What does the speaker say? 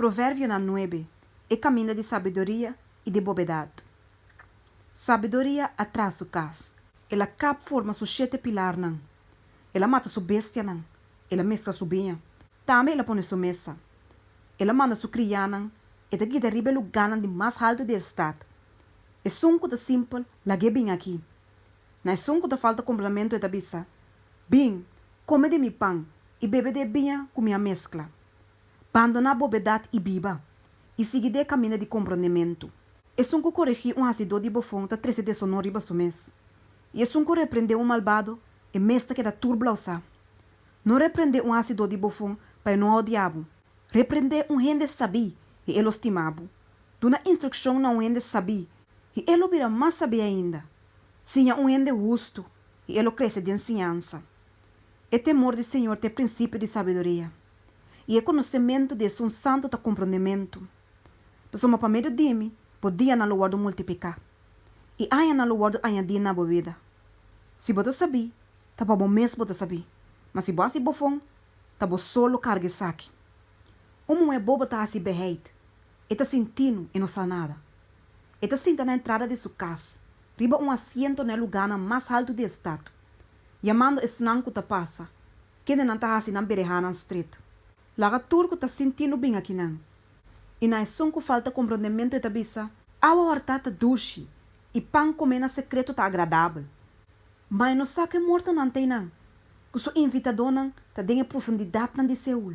Provérbio na 9 é caminho de sabedoria e de bobedade. Sabedoria atrás o cas. Ela cap forma su 7 pilar não. Ela mata su bestia não. Ela mescla su binha. Também ela põe su mesa. Ela manda su criar não. E daqui de riba lugar de mais alto de estado. É sunco de simples, lague bem aqui. Na sunco de falta complemento da bisa. Bem, come de mi pão e bebe de binha com minha mescla. Abandonar a bobedade e biba. E seguir de caminho de compreendimento. É sunco corrigir acidor de bofão da 13 de sonor riba su mês. E é sunco repreender malvado e mesta que da turbla usa. Não repreender acidor de bofão para não ao diabo. Repreender rende sabi e ele estimabo. Duna instrução na rende sabi e ele vira mais sabi ainda. Sinha rende justo e ele cresce de ensinança. É temor do Senhor tem princípio de sabedoria. E é conhecimento de um santo de compreendimento. Pessoa para meio de mim, podia na lugar de multiplicar. E aí na lugar de añadir na bebida. Se você sabe, tá bom mesmo você sabe. Mas se você bofão, tá bom solo carga saque. Uma é boba tá assim berreit. E tá sentindo e não sabe nada. E tá sentindo na entrada de sua casa. Riba assento no lugar mais alto do estado. Chamando esse nanco tá passa. Que não tá assim na bereha na street. Laga turco tá sentindo bem aqui não. E na sunco falta compreendimento da bisa. Awa hortata duche. E pão comer na secreto tá agradável. Mas não sabe que morto não tem não. Que sua invitador não tá dando profundidade na de Seul.